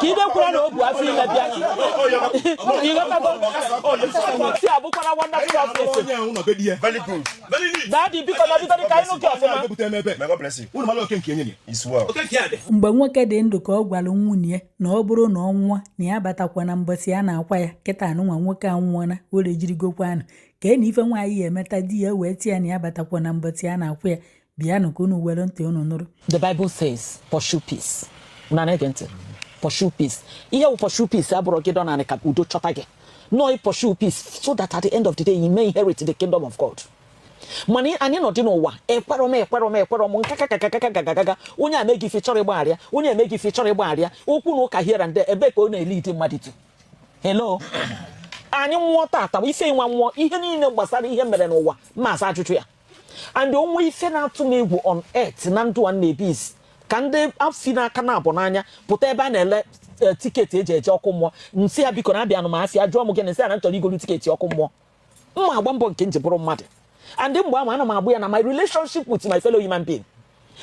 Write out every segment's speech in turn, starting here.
Kide kuna no bu afi na bia. You got to see abukwana wonderful office. Very good. Very neat. Daddy because everybody can no care for May God bless you. It's well. Mgbe nwoke dị ndụ ka ọ gwara nwunye na ọ bụrụ na ọ nwụọ na ya batakwa na mbọsị a na-akwa ya kịta anụnwa nwoke a nwụọna were jirigokwa anụ ka na ife nwaanyị ya emeta di ya wee tie na ya batakwa na mbọsị a na-akwa ya bịanụ ka unu were ntị unu nụrụ. The Bible says pursue peace. Una negente. Pursue peace. Ihe wo pursue peace abụrụ gị dọna ka udo chọta gị. No, pursue peace so that at the end of the day you may inherit the kingdom of God. Money anyị nọ dị n'ụwa ekwerọ m nkakakakakakaka onye ame gị fechọrọ ịgbagharịa onye eme gị fechọrọ ịgbagharịa okwu na ụka here and there ebe ka ọ na-elite mmadụ tu. Hello anyị nwụọ tata ife nwa nwụọ ihe niile gbasara ihe mere n'ụwa maasa ajụjụ ya and onwe ife na-atụ m egwu on earth na ndụ a na-ebi isi ka ndị afi n'aka na-abụ n'anya pụta ebe a na-ele tiketi eji eje ọkụ mmụọ nsị ya biko na-abịa anụ m afịa jụọ m gị na nsị ya na nchọrọ igolu tiketi ọkụ mmụọ mma agba mbọ nke nji bụrụ mmadụ and mgbe ama ana m agbụ ya na my relationship with my fellow human being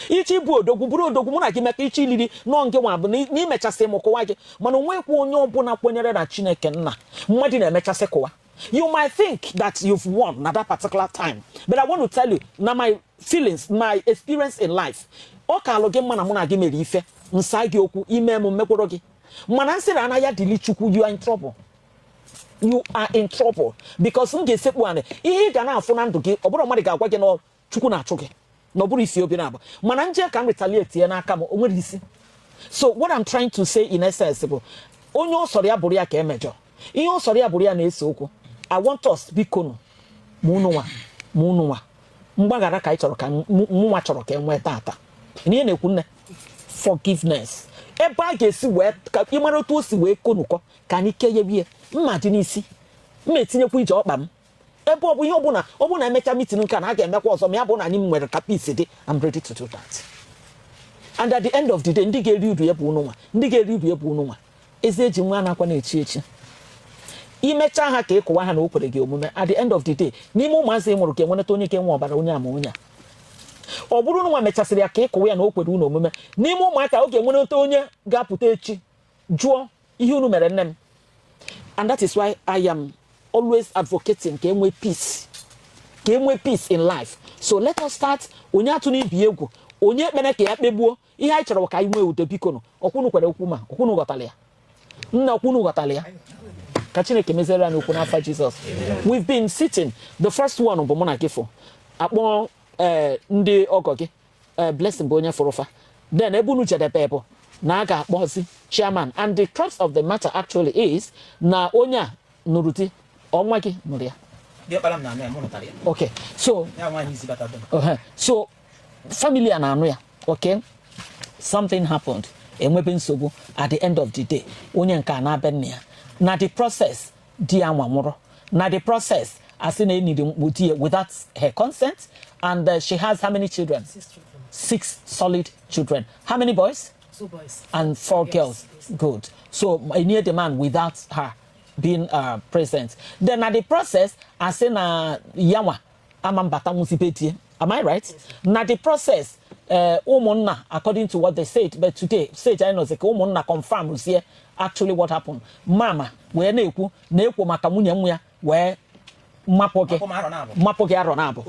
ichi bụ odogwu bụrụ odogwu mụ na gị meka ichi iliri nọọ nke nwa bụ na imechasị m kụwa gị mana onwekwa onye ọbụla kwenyere na Chineke nna mmadụ na-emechasị kụwa. You might think that you've won at that particular time, but I want to tell you now my feelings, my experience in life. O ka alụ gị mma na mụ na gị mere ife nsa gị okwu ime m mmekworo gị mana nsị na ya dili Chukwu, you are in trouble. You are in trouble because m ga-esekpu anị ihe ị ga na-afụ na ndụ gị ọ bụrụ mmadụ ga-agwa gị na Chukwu na-achụ gị na ọ bụrụ isi obi na-agba mana nje ka m retaliate ya n'aka m o nwere isi. So what I'm trying to say in essence bụ onye ọ sọrọ ya bụrụ ya ka emejọ ihe ọ sọrọ ya bụrụ ya na-ese okwu. I want us biko mụnụnwa mgbaghara ka anyị chọrọ ka mụnwa chọrọ ka enwee tata ihe na-ekwu nne forgiveness ebe a ga-esi wee ka ịmara otu o si wee konukọ ka anyị keyewie mma dị n'isi mma etinyekwa ije ọkpa m ebe ọ bụ ihe ọbụla emecha meeting nke na a ga-emekwa ọzọ ma ya bụ na anyị nwere ka peace dị. I'm ready to do that. And at the end of the day ndị ga-eri uru ya bụ ununwa ezi eji nwa na-akwa na-echi echi imecha ha ka ịkụwa ha na o kwere gị omume. At the end of the day n'ime ụmụazị ị mụrụ ka enweneta onye ka enwe ọbara onye ama onye a ọ bụrụ na nwa mechasịrị ya ka ịkụwa ya na o kwere unu omume n'ime ụmụaka oge enweneta onye ga-apụta echi jụọ ihe unu mere nne m. And that is why I am always advocating ka enwe peace in life. So let us start onye atụ n'ibi egwu onye kpere ka ya kpegbuo ihe anyị chọrọ ka anyị nwee udo biko nụ ọkwụnụ kwere okwu ma ọkwụnụ ghọtara ya nna ọkwụnụ ghọtara ya ka Chineke mezere anyị okwu n'afa Jesus. We've been sitting the first one bụ mụ na gị fọ akpọ ndị ọgọ gị blessing bụ onye fụrụfa then ebe unu jedebe bụ na a ga-akpọzi chairman and the crux of the matter actually is na onye a nụrụ di ọnwa gị nụrụ ya. Okay, so so family a na-anụ ya. Okay, something happened enwebe nsogbu at the end of the day onye nke a na-abịa nne ya na the process di ya nwa nwụrụ na the process asị na enidi mkputi ya without her consent and she has how many children? 6 solid children. How many boys? 2 boys and 4 girls. Good. So I need the man without her being present. Then at the process asị na yawa amambata musibeti. Am I right? Yes, na the process ụmụnna according to what they said, but today say I know ụmụnna confirm here actually what happened. Mama wee na-ekwu maka nwunye nwa ya wee mapụ gị arọ na abụ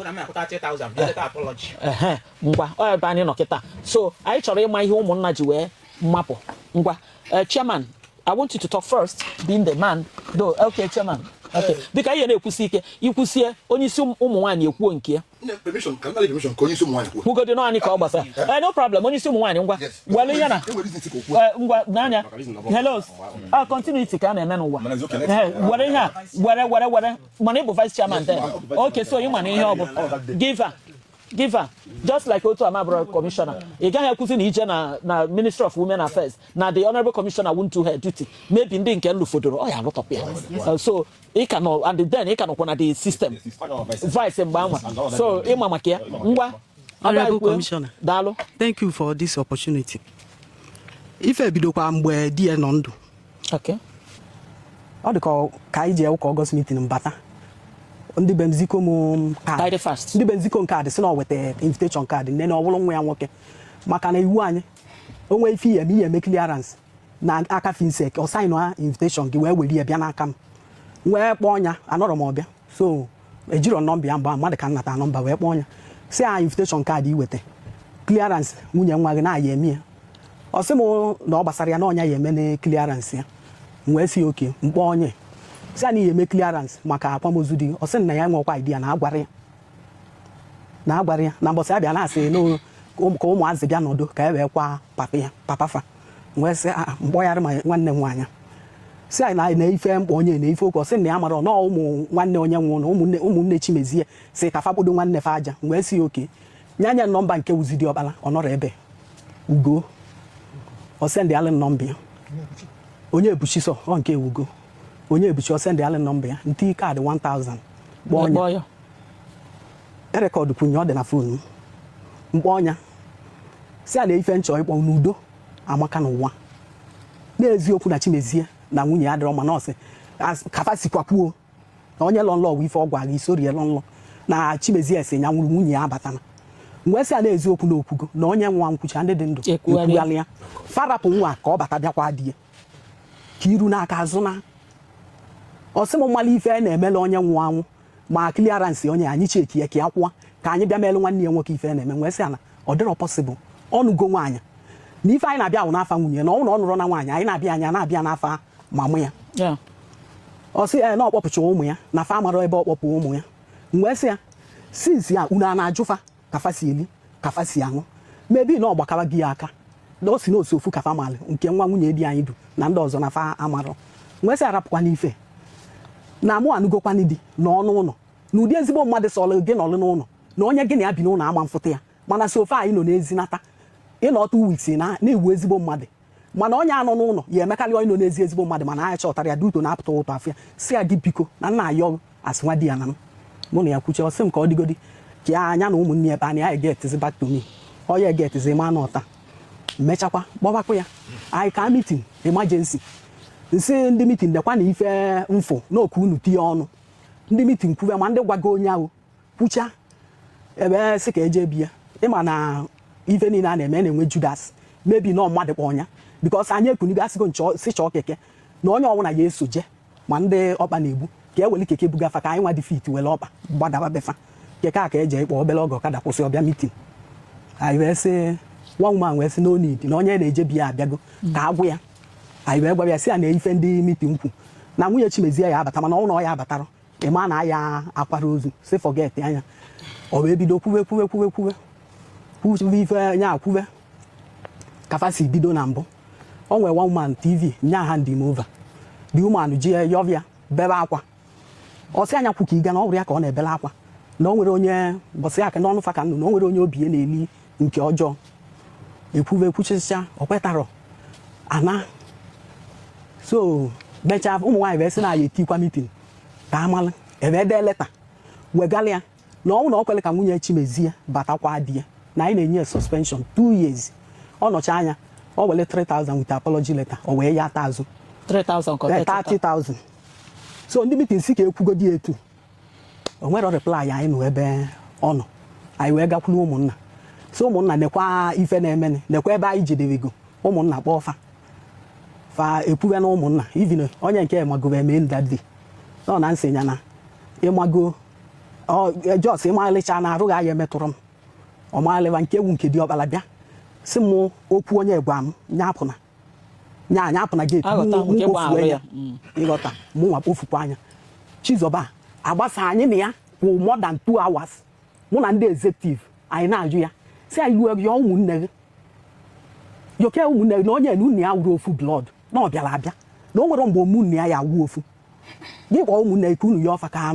ngwa ọ ebe anyị nọ kịta. So anyị chọrọ ịma ihe ụmụnna ji wee mapụ ngwa. Chairman, I want you to talk first, being the man. Though, okay, Chairman. Okay. Because you na-ekwusi ike ikwusie onye isi ụmụ nwaanyị ekwuo nke ya. Permission, can I have permission? Can you see one? Who got the no any call basa? No problem. Only see one ngwa. Well, yana. Ngwa nanya. Hello. Continue to can and then what? Whatever. Money vice chairman then. Okay, so you money here. Give her. Just like Oto Amabro commissioner. You can have in each na Minister of Women Affairs. Now the honorable commissioner won't do her duty. Maybe in can look for the oh yeah, not up here. So he cannot and then he cannot on the system. Vice and Bama. So Imama Kia. Honorable Commissioner. Dalo. Thank you for this opportunity. If I be do kwamwe dear nondo. Okay. How they call Kaiji August meeting in Bata. On the Benziko card first. The Benziko card is not with the invitation card, and then all long way I'm working. Makana Yuan, only fee and me make clearance. na aka finsek ọ sign invitation gị wee were ya bịa n'aka m wee kpọọ ya anọrọ m ọbịa so ejiro nọmba ya mgbe mmadụ ka nnata nọmba wee kpọọ ya si ya invitation card iweta clearance nwunye nwa gị na-aya eme ya ọ sị m na ọ gbasara ya na ọnya ya eme na clearance ya wee si oke mkpọ onye si ya na ihe eme clearance maka akwamozu dị ọ sị na ya nwekwa idea na agwara ya na mbọsị ya bịa na-asị ka ụmụazị bịa nọdụ ka e wee kwa papa ya papa fa wee sị mkpọgharị ma nwanne m nwaanyị si anyị na ife mkpọ onye na ife ụkọ sị na ya mara na ụmụ nwanne onye nwụrụ na ụmụnne Chimezie si ka fakpodo nwanne fa aja wee si oke nyanya nọmba nke Uzidi Ọkpala ọ nọrọ ebe Ugo ọ sendị alị nọmba ya onye ebuchi so ọ nke Ugo onye ebuchi ọ sendị alị nọmba ya ntị kaadị 1000 kpọọ ya erekọdụ kwunye ọ dị na fonu mkpọ ọnya si a na ife nchọ ịkpọ n'udo amaka n'ụwa n'eziokwu na Chimezie na nwunye ya dịrọ ma nọọsị kafa sikwakwuo na onye lọ nlọ ife ọ gwara isori lọ nlọ na Chimezie esi nya nwụrụ nwunye ya abatana mgbe si a na eziokwu na okwugo na onye nwa nkwucha ndị dị ndụ ekwughalị ya farapụ nwa ka ọ bata bịakwa dị ya ka iru n'aka azụ na ọsị m mmalị ife na-emela onye nwụ anwụ ma clearance onye anyị cheki ya ka ya kwụwa ka anyị bịa meelụ nwanne ya nwoke ife na-eme nwee sị ana ọ dịrọ possible ọnụgo nwaanyị na ife anyị na-abịa ahụ n'afa nwunye na ọ nụrụ na nwaanyị anyị na-abịa anya na-abịa n'afa mamụ ya ọ sị na ọkpọpụcha ụmụ ya na fa mara ebe ọ kpọpụ ụmụ ya nwee sị ya since ya unu a na-ajụfa kafa si eli kafa si aṅụ mebi na ọgbakara gị ya aka na o si na osu ofu kafa malị nke nwa nwunye di anyị du na ndị ọzọ na fa amarọ nwee sị arapụkwa n'ife na mụ anụgokwanị di n'ọnụ ụlọ na ụdị ezigbo mmadụ sọlụ gị n'ọlụ n'ụlọ na onye gị na ya bi n'ụlọ ama mfụta ya mana si ofe anyị nọ n'ezi nata ịnọtụ wiks na-ewu ezigbo mmadụ mana onye anọ n'ụlọ ya emekarị onye nọ n'ezi ezigbo mmadụ mana anyị chọtara ya duto na-apụta ụtọ afịa si ya gị biko na nna ayọ asị nwa di ya na mụ na ya kwuche ọsị m ka ọ dịgodi ka ya anya na ụmụnne ebe anyị anyị ga-etizi back to me ọ ya ga-etizi ma na ọta mechakwa gbọbakwa ya anyị ka mitin emergency nsị ndị mitin dekwa na ife mfụ na oku unu tinye ọnụ ndị mitin kwuwe ma ndị gwago onye ahụ kwucha ebe sị ka eje bi ya ịma na ife niile a na-eme na-enwe Judas mebi na mmadụ kpọ ọnya bikọs anyị ekunigo asịgo si chọọ keke na onye ọbụla ya esoje ma ndị ọkpa na-egbu ka e weli keke bugafa ka anyị nwa dị fit were ọkpa gbadaba befa keke a ka eje ịkpọ obere oge ọkada kwụsị ọbịa mitin anyị wee sị nwa woman wee sị na onid na onye na-eje bi ya abịago ka agwụ ya anyị wee gwa ya sị ya na ife ndị mitin kwu na nwunye Chimezie ya abata mana ọ ya abatara ịma na ya akwara ozu si forget anya ọ wee bido kwuwe ife nya akwuwe kafa si bido na mbụ o nwere one woman TV nya ha ndị mova the woman ji yọvia bebe akwa ọ sị anya kwu ka ịga na ọ wụrụ ya ka ọ na-ebele akwa na o nwere onye bọsị aka n'ọnụ fa ka nnụ na o nwere onye obi ya na-eli nke ọjọọ ekwuchicha ọ kwetarọ ana so becha ụmụ nwaanyị wee sị na ya etikwa mitin ka amalụ ebe ede leta wegala ya na ọnwụ na ọ kwere ka nwunye Chimezie batakwa di ya na anyị na-enye suspension 2 years ọ nọcha anya ọ were 3,000 with apology letter ọ wee ya ata azụ 30,000 so ndị mitin si ka ekwugodi etu o nwere reply anyị nụ ebe ọ nọ anyị wee gakwuru ụmụnna so ụmụnna nekwa ife na-emeni nekwa ebe anyị jedewego ụmụnna kpọọ fa ekwuwe na ụmụnna even onye nke magobe eme ndadi nọ na nsị ya na ịmago jos ịmalịcha na arụghị anya emetụrụ m ọmalịwa nke ewu nke dị Ọkpala bịa si m okwu onye gwa m nyapụna geeti mkpofuwe ya ịghọta mụ nwa kpofukwa anya Chizoba agbasa anyị na ya kwụ more than 2 hours mụ na ndị executive anyị na-ajụ ya si anyị ruo ya ụmụnne gị yoke ụmụnne gị na onye na unu ya wuru ofu blood na ọ bịara abịa na o nwere mgbe ụmụnne ya wuo ofu gị kpọọ ụmụnne gị ka unu ya ọfa ka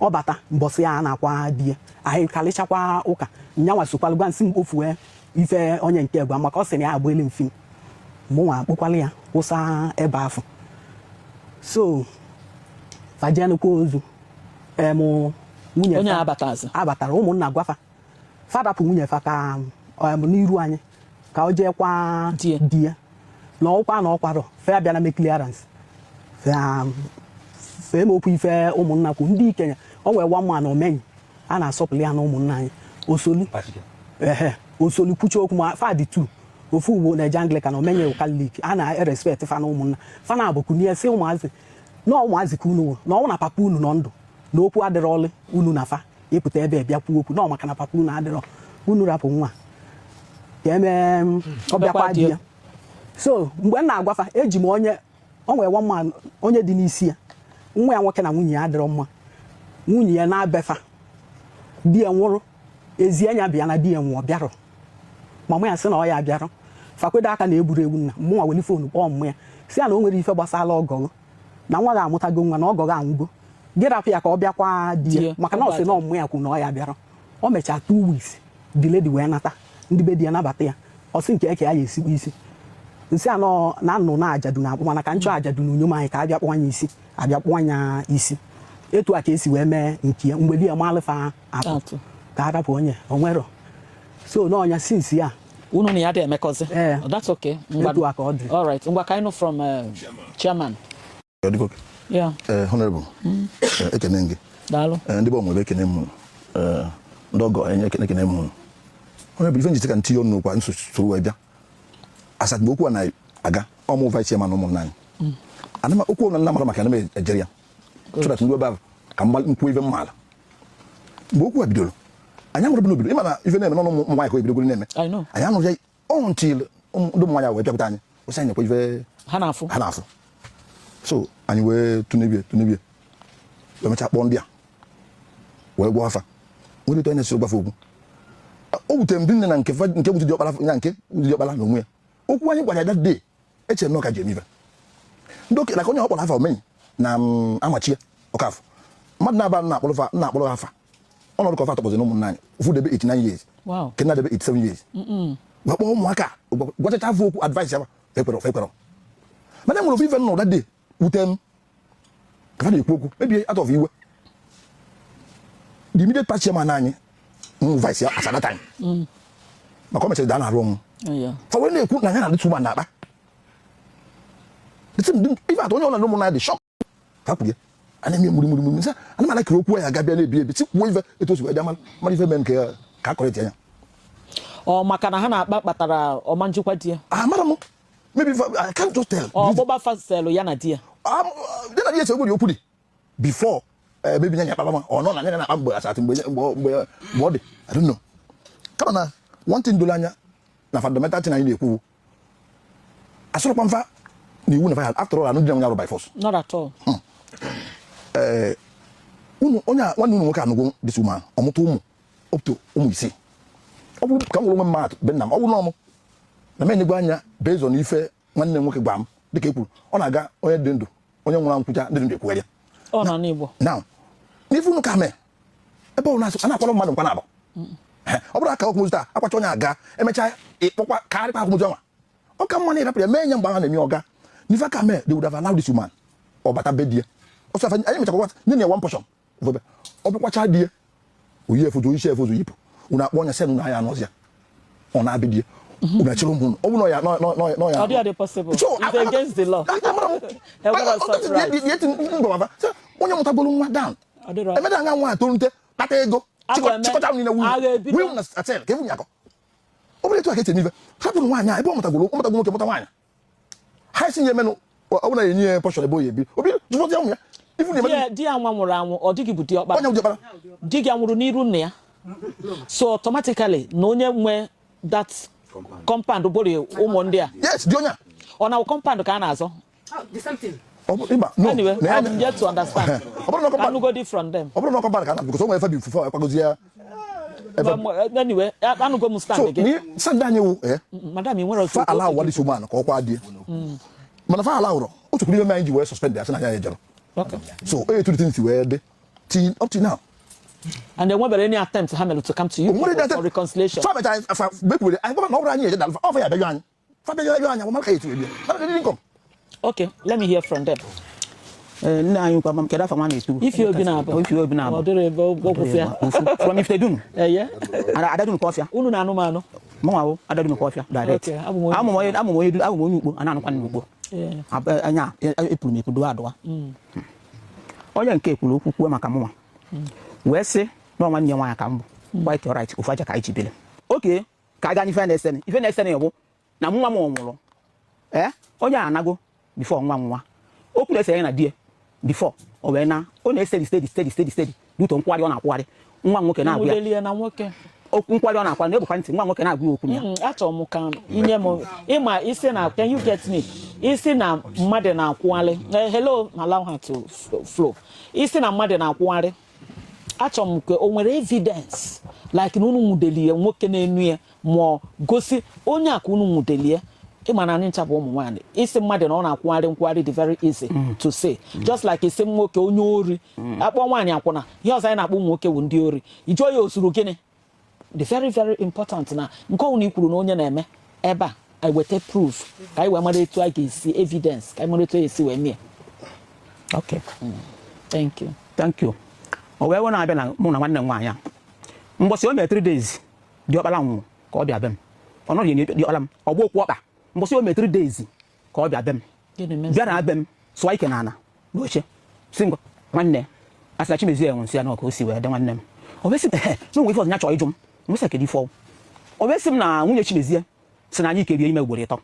ọ bata mbọsị ya na-akwa di ya anyị kalịchakwa ụka nyanwa sokwalụ gwa nsị m kpofuwe ife onye nke gwa maka ọ sị na ya agbaele mfi mụnwa akpụkwala ya kwụsa ebe afọ so fajenukwa ozu nwunye onye abatara ụmụnna gwafa fadapụ nwunye fa ka n'iru anyị ka o jeekwa di ya na ọkwa na ọkwarọ fe abịa na me clearance fee m okwu ife ụmụnna kwu ndị Ikenya o nwere one man omenyi a na-asọpụrụ ya na ụmụnna anyị osolu kwuche okwu ma fadị 2 ofu ugbo na Anglican o menye Catholic a na respect fa na ụmụnna fa na abụ kunie si ụmụazị na ụmụazị ka unu na ọ na papa unu nọ ndụ na okwu adịrọ ọlị unu na fa ịpụta ebe bịa kwuo okwu na maka na papa unu adịrọ unu rapụ nwa ka eme ọ bịakwa di ya. So mgbe m na-agwafa eji m onye onye dị n'isi ya nwa ya nwoke na nwunye ya adịrọ mma nwunye ya na-abefa di ya nwụrụ ezi enya bịa na di ya nwụọ bịarọ mama ya sị na ọ ya bịarọ fakwedo aka na eburu ewu nna mụnwa weli fonu kpọọ mmụ ya si ya na o nwere ife gbasara ọgọgọ na nwa ga-amụtago nwa na ọgọgọ anwụgo gị rapụ ya ka ọ bịakwa di ya maka na ọ sị na ọmụ ya kwuru na ọ ya bịarọ o mechaa 2 weeks di lady wee nata ndị be di ya nabata ya ọ sị nke eke ya esikwa isi nsị anọ na nnụ na ajadu na akpụ mana ka nchọ ajadu na onyom anyị ka abịa kpụọ anya isi abịa kpụọ anya isi etu a ka esi wee mee nke ya mgbe di ya malụfa atụ ka arapụ onye onwero so n'ọnya since ya unu na ya dị emekọzi. That's okay. etu a ka ọ dị. All right, ngwa ka anyị from chairman. Yeah. Honorable. Ekene gị. Daalụ. Ndị bụ ọmụ ekene m ndị ọgọ enye ekene m. Honorable ife njite ka ntinye ọnụ kwa nsoro wee bịa. Asat bụ okwu a na-aga ọmụ vice chairman ụmụnna anyị. Anama okwu na nna mara maka na m ejere ya. So that ndị ebe ahụ ka mkwu ife mmaala. Mgbe okwu a bidoro anyị amụrụ n'obido ịma na ife na-eme n'ọnụ ụmụ nwaanyị ka o bidogoro na-eme anyị anụrụ ya until ndị ụmụ nwaanyị wee bịakwute anyị ụsị anyị nekwa ife ha na-afụ so anyị wee tụnebie wee mechaa kpọọ ndị a wee gwa afa nwere etu anyị na-esoro gbafe okwu o wutere m dị nne na nke bụ diọkpara ya nke diọkpara na onwe ya okwu anyị gwara ya that day echere m na ọ ka ji eme ife ndị okenye ka onye ọ kpọrọ afa omenyi na amachi ya ọkafọ mmadụ na-aba na-akpọrọ afa ọnọdụ ka ọfa atọkpọzi na ụmụnna anyị ụfụ debe 89 years ke na debe 87 years wee kpọọ ụmụaka gwachacha afọ okwu advice ya ekwerọ mana enwere ofu ife nọ that day wute m ka fa na-ekwu okwu maybe out of iwe the immediate past chairman anyị vice ya at that time maka o mechara daa na-arụ ọnwụ fa wee na-ekwu na ya na ndị tụma na-akpa ife atọ onye ọ na ụmụnna dị shọk ka kwuru ya ana eme muri nsa ana mala kire okwu ya ga bịa na-ebi ti kwuo ife etu osi wee dị mara ife men ka akọrịta anya ọ maka na ha na-akpa kpatara ọma njikwa di ya mara m maybe I can't just tell ọ gbọba faselu ya na di ya dị na di ya sị ogori okwu dị before maybe nya papa ma ọ nọ na nya na-akpa mgbe asatị mgbe ọ dị I don't know kama na one thing dolo anya na fundamental thing anyị na-ekwu asọrọkwa mfa na iwu na fa after all anụ dị na onye arụ by force not at all onye nwanne unu nwoke anụgo this woman ọmụta ụmụ up to ụmụ isii ọ bụrụ ka m nwere onwe mmadụ be nna m ọ bụrụ na ọmụ na m enegbu anya based on ife nwanne m nwoke gwa m dịka e kwuru ọ na-aga onye dị ndụ onye nwụrụ anwụkwụcha ndị ndụ ekwugharịa ọ nọ n'Igbo now n'ife unu ka mee ebe ọ na-akpọrọ mmadụ nkwa na-abụ ọ bụrụ aka ọkụmụzi taa akwacha onye aga emechaa ịkpọkwa karịkwa akụmụzi ọnwa ọ ka mma na ịrapụrụ ya mee nye mgbe ha na-eme ọga n'ife aka mee they would have allowed this woman ọ bata be die ọsọ afa anyị mechakwa nye one portion ọ bụkwacha die oyi efozo isi efozo yipụ unu akpọ onye sen anya anọzi ya ọ na-abị die unu achịrị ụmụ ọ bụ na ya ọ dị adị possible it's against the law onye mụtagolu nwa down emeda anya nwa atorute kpata ego chịkọta niile wuru na atel ka ewu akọ ọ bụrụ etu a ka ete n'ife hapụrụ nwaanyị a ebe ọ mụtagolu nwoke mụta nwaanyị ha esi nye menụ ọ bụla enye portion ebe oyi ebi obi jụfọdụ ya nwụ ya di ya nwa nwụrụ anwụ ọ dịghị bụ di ọkpara di gị nwụrụ n'iru nna ya so automatically na onye nwe that compound bụrụ ụmụ ndị a yes di onye ọ na compound ka a na-azọ anyway I'm yet to understand I no go different them ọ bụrụ na compound ka na because o nwere fa bi fufu akwagozi ya anyway I no go mu stand again so ni stand anyị wu madam ị nwere fa ala wali so man ka ọ kwa die mana fa ala ụrọ otu kwuru ime anyị ji wee suspend ya sị na ya ejere so to the things were there till up to now and there were any attempts Hamel to come to you for reconciliation for I go na anyị ejeda alfa ya bịa anyị fa bịa anyị ma ka etu ebi na didn't come okay let me hear from them nna anyị kwa kedu afa nwanne etu if you obi na aba ọ dịrị ebe ọgwụfịa from Ifedun yeah adadun kọfịa unu na anụmanụ mụnwa adadun kọfịa direct amụ onye ukpo a na-anụkwa n'ugbo anya epuru m epudo adụwa onye nke ekwuru okwu kwuo maka mụnwa wee sị na nwanne nwaanyị ka mbụ quite alright ofu aja ka anyị jibere oke ka aga n'ife na-esen ife na-esen ya bụ na nwa m ọnwụrụ onye anago before nwa okwu na-ese ya na die before o wee na ọ na-estedi duto nkwari ọ na-akwari nwa nwoke na-agwa ya na nwoke okwu nkwari ọ na-akwari na-ebukwa ntị nwa nwoke na-agwa okwu ya achọrọ m ka inye m ịma isi na can you get me isi na mmadụ na-akwụgharị hello allow her to flow isi na mmadụ na-akwụgharị achọrọ m ka o nwere evidence like na unu nwudelie nwoke na-enu ya ma gosi onye aka unu nwudelie ịma na anyị nchapụ ụmụ nwaanyị isi mmadụ na ọ na-akwụgharị nkwụgharị dị very easy to say just like isi nwoke onye ori akpọ nwaanyị akwụna ihe ọzọ anyị na-akpọ ụmụ nwoke bụ ndị ori ijụọ ya osuru gịnị the very very important na nke ọnwụ na ikwuru na onye na-eme ebe a anyị weta proof ka anyị wee mara etu a ga-esi evidence ka anyị mara etu a ga-esi wee mee okay thank you o wee wee na-abịa na mụ na nwanne m nwaanyị a mbọsị o mere 3 days diọkpara nwụrụ ka ọ bịa be m ọ nọghị enye diọkpara m ọgba okwu ọkpa mbọsị o mere 3 days ka ọ bịa be m bịa na be m sụwa ike n'ala n'oche si ngwa nwanne asị na Chimezie nwụrụ nsị ya na ka o si wee dị nwanne m o wee sị na onwe ife ọzọ ya chọrọ ịjụ m nwesị kedu ife ọwụ o wee sị m na nwunye Chimezie si na anyị kerie ime ugboro 3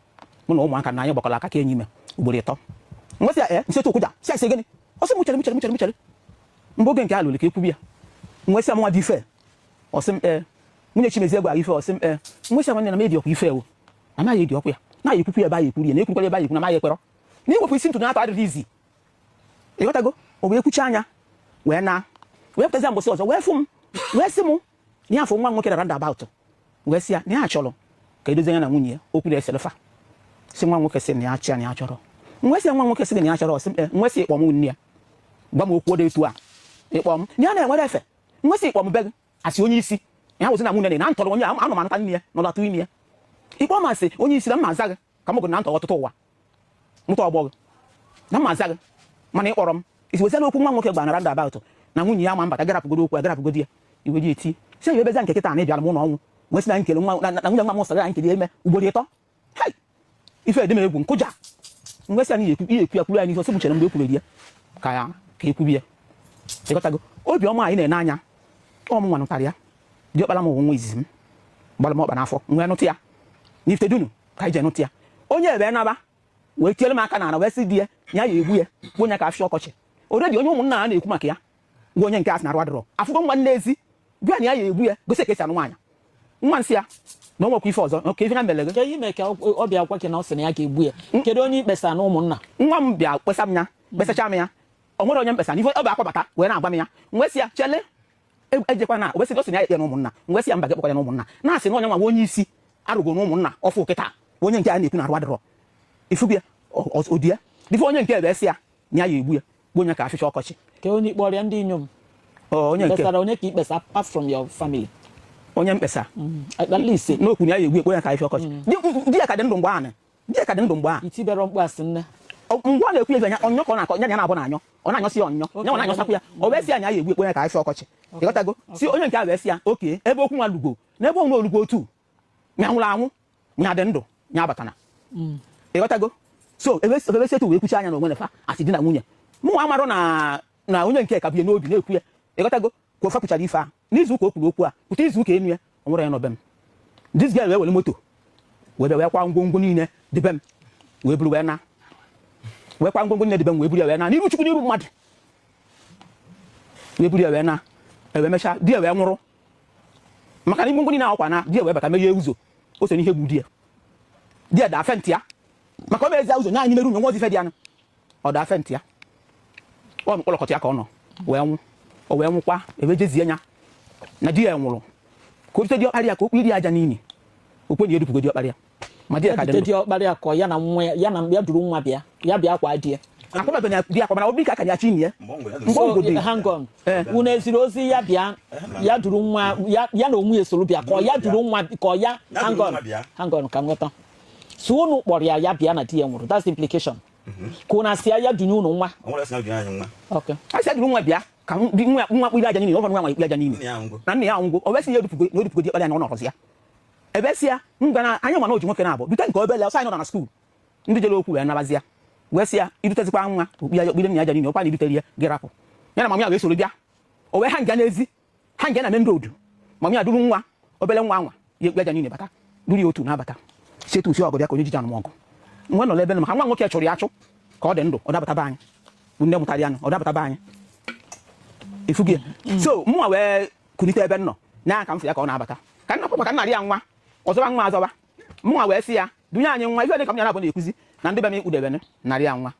mụ na ụmụaka na anyị gbakọrọ aka ka enyi ime ugboro 3 nwesị ya nsị otu okwuja si asị gịnị ọ sị m chere mgbe oge nke a lụrụ ka ekwubi ya nwesị nwa dị ife ọ sị m nwunye Chimezie gwara ife ọ sị m nwesị nwanne na m edi ọkwa ife ewu anaghị edi ọkwa ya na-ayị ekwukwu ebe anyị ekwuri ya na-ekwukwara ebe anyị ekwu na amaghị ekwerọ na iwepụ isi ntụ na-atọ adịghị izi ịghọtago o wee kwuchi anya wee pụtazi mbọsị ọzọ wee sị m na afọ nwa nwoke na roundabout wee sị ya na ya chọrọ ka edozi anya na nwunye ya okwu na-eselefa si nwa nwoke sị na ya chia na ya chọrọ nwee sị nwa nwoke sị na ya chọrọ sị nwee sị ịkpọ m nne ya gwa m okwu dị etu a ịkpọ m na ya na-enwere efe nwee sị ịkpọ m be gị asị onye isi ya wụzi na nwunye na ntọrọ onye anụ m anata nne ya nọ latụ ime ya ịkpọ m asị onye isi na mma aza gị ka m gụ na ntọ ọtụtụ ụwa mụta ọgbọ gị na mma aza gị mana ịkpọrọ m isi wezi okwu nwa nwoke gbara na roundabout na nwunye ya ma mbata garapụgodo okwu agarapụgodo ya iwe dị eti si ya ebeza nke kịta na ịbịara m ụlọ ọnwụ wee sị na nkele nwa na nwunye nwa m sara ya nkele eme ugboro 3 ife edem egwu nkụja mgbe sị anyị ihe ekwu ya kwuru anyị ọsọ buchere mgbe ekwuru ya ka ekwubi ya ịghọtago obiọma anyị na-ene anya ọmụ nwa nụtara ya diọkpara m nwa izizi m gbara m ọkpa n'afọ nwee nụtụ ya n'ifte dunu ka anyị je nụtụ ya onye ebe naba wee tiere m aka n'ala wee sị di ya ya egbu ya gbuo ya ka afịa ọkọchị oredi onye ụmụnna a na-ekwu maka ya gwa onye nke asị na-arụ adịrọ afụgo nwa n'ezi bịa na ya egbu ya gosi ka esi anụ nwaanyị nwa nsị ya na onwekwa ife ọzọ ka ife na mbele gị ka ime ka ọ bịa gwa gị na ọ sị na ya ga-egbu ya kedu onye ikpesa na ụmụnna nwa m bịa kpesa m ya kpesacha m ya o nwere onye mkpesa n'ife ọ bụ akwabata wee na-agwa m ya nwesị ya chele ejekwa na obesi osi na ya na ụmụnna nwesị ya mba gị kpọkwa ya na ụmụnna na-asị na onye nwa onye isi arụgo na ụmụnna ọfụ kịta onye nke a na-ekwu na arụ adịrọ ifu ya odi ya dịfe onye nke ebe esi ya na ya egbu ya gbuo onye ka afịcha ọkọchị ka onye kpọrọ ya ndị inyom onye nke kpesara onye ka ikpesa apart from your family onye mkpesa at least n'okwu na ya egbu onye ka afịcha ọkọchị di ya ka dị ndụ mgbe ahụ di ya ka dị ndụ mgbe ahụ itibere mkpu asị nne ngwa na-ekwu ebe anya ọnyọ ka ọ na-akọ ya na-abụ na anyọ ọ na-anyọsi ya ọnyọ ya ọ na-anyọsakwu ya o wee si anya ya egbu onye ka afịcha ọkọchị ịghọtago si onye nke a wee si ya oke ebe okwu nwa lugo n'ebe onwe olugo otu nya nwụrụ anwụ nya dị ndụ nya abatana ịghọtago so ebe setu wee kwuchi anya na onwe nefa asị di na nwunye mụ amarụ na onye nke ka bie n'obi na-ekwu ya ịghọtago ka ofe kwuchara ife a n'izu ụka o kwuru okwu a pụta izu ụka enu ya ọ nwere ya n'ọbe m dis girl wee were moto wee bịa wee kwa ngwongwo niile dị be m wee buru wee na wee kwa ngwongwo niile dị be m wee buru ya wee na n'iru chukwu n'iru mmadụ wee buru ya wee na ewee mechaa di ya wee nwụrụ maka na ngwongwo niile ahụkwa na di ya wee bata meghee ụzọ o so n'ihe gbu di ya daa fentị ya maka ọ bụ ezi ụzọ nye anyị merụ nwe nwa ozi ife dị anụ ọ daa fentị ya ọ mkpọrọkọta ya ka ọ nọ wee nwụ o wee nwụkwa ebe jezie nya na di ya nwụrụ ka o bite diọkpara ya ka o kpiri aja n'ili okwe na edupụgo diọkpara ya ma di ya ka dị ndụ diọkpara ya ka ya na nwa ya na ya duru nwa bịa ya bịa kwa di ya akpọbebe na di ya kwamana obi ka aka ya chi nye so hang on unu eziri ozi ya bịa ya duru nwa ya na onwe ya soro bịa ka ya duru nwa ka ya hang on ka nweta so unu kpọrọ ya bịa na di ya nwụrụ that's the implication ka unu asị ya dunye unu nwa okay asị duru nwa bịa ka nwa kpiri aja n'ili ọ nwa kpiri aja n'ili na nne ya anwụgo o wesi ya edupụgo diọkpara ya na ọ nọrọzi ya ebe si ya ngwa na anya ma na oji nwoke na-abụ bite nke obele ọsọ anyị nọ na skuul ndị jere okwu wee nabazi ya wee si ya irutezikwa nwa okpi ya okpire nna ya aja n'ili ọkwa na irutere ya gị rapụ ya na mama ya wee soro bịa o wee ha nga n'ezi ha nga na main road mama ya duru nwa obele nwa anwa ya ekpi aja n'ili bata duru ya otu na-abata si etu si ọgụ bịa ka onye jiji anụmọgụ nwe nọ ebe maka nwa nwoke chụrụ ya achụ ka ọ dị ndụ ọ dabataba anyị bụ nne mụtara ya ọ dabataba anyị ifugie so mụnwa wee kunite ebe nọ na aka m fụ ya ka ọ na-abata ka nna papa ka nna ya nwa ọzọba nwa azọba mụnwa wee sị ya dunye anyị nwa ife dị ka m ya na-abụ na-ekuzi na ndị be m ikpudebe narị ya nwa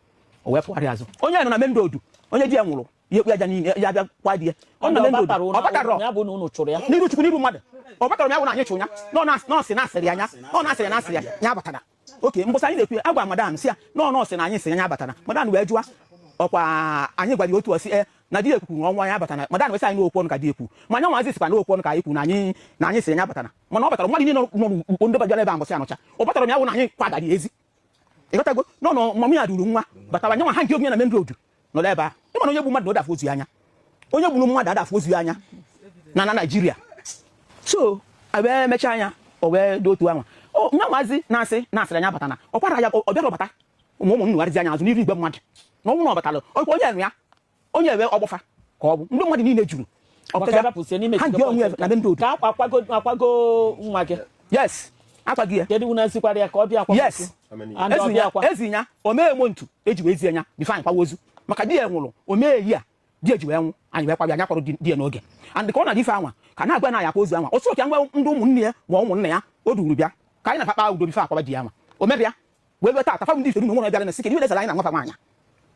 o wee pụgharị azụ onye nọ na main road onye di ya nwụrụ ihe kpu aja niile ya bịa kwa di ya ọ nọ na main road ọ batarọ n'iru chukwu n'iru mmadụ ọ batara m ya bụ na anyị chụ ya nọọsị na-asịrị anya ọ na-asịrị na asịrị ya batara oke mbọsị anyị na-ekwu agwa madam si ya nọọsị na anyị sị ya batara madam wee jụa ọkwa anyị gwara ya otu osi na di ekwu ọnwa ya batara madam wee sị anyị n'okwu ọnụ ka di ekwu ma anya nwazi sikwa n'okwu ọnụ ka anyị kwu na anyị sị ya batara mana ọ batara mmadụ niile nọ n'ukpo ndị bajara ebe a mbọsị anọcha ọ batara m ya bụ na anyị kwadara ezi ịghọtago nọ mama ya duru nwa batara nyanwa ha nke oge na main road nọ ebe a ịmana onye gbu mmadụ na-adafu ozu anya onye gburu mmadụ adafu ozu anya na Naịjirịa so ebe mechaa anya o wee dị otu anwa nya maazị na-asịrị anya batana ọ kwara ya ọ bịara ọbata ụmụ nnụ arịzi anya azụ n'iru igwe mmadụ na ọnwụ na ọ batara onye nụ ya onye ebe ọgbụfa ka ọ bụ ndị mmadụ niile juru ha gị onwe na ndị otu akwago nwa gị yes akwaghị ya kedu na sikwara ya ka ọ bịa akwa yes ezi ya o mee montu eji wee ezi anya bifo anyị kwawa ozu maka di ya nwụrụ o mee yi a di eji wee nwụ anyị wee kwabịa anya kwọrọ di ya n'oge and ka ọ na-adị ife anwa ka na-agwa na ya akwa ozu anwa otu oke ngwa ndị ụmụnne ya ma ụmụnne ya o duru bịa ka anyị na-akpa udo bifo akwaba di ya anwa o mere ya wee weta ata fabụ ndị ifedu nwere bịara na sike iwe lesara anyị na nwafa nwaanya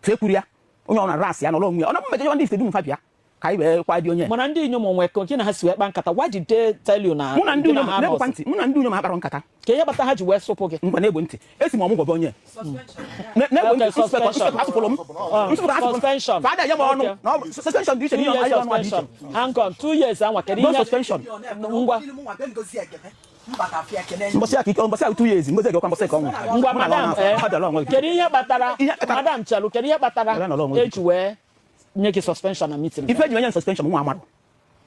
fekwuru ya onye ọ na rasị ya n'ọlọ onwe ya ọ na-mmejọ ndị ifedu mfa bịa ka anyị wee kwa di onye mana ndị inyom onwe ka nke na ha si wee kpa nkata why did they tell you na mụ na ndị inyom na-egbekwa ntị mụ na ndị inyom akpara nkata ka ihe kpata ha ji wee sụpụ gị ngwa na-egbo ntị esi m ọmụgwọ bụ onye na-egbo ntị asụpụrụ m suspension fada ya m ọnụ na suspension dị iche n'ihe ọnụ ọnụ dị iche hang on 2 years anwa kedu ihe suspension ngwa mbọsị aka 2 years ngozi egekwa mbọsị ka ọnwụ ngwa madam kedu ihe kpatara madam chelu kedu ihe kpatara eji wee nye gị suspension na meeting ife eji onye suspension nwa amarụ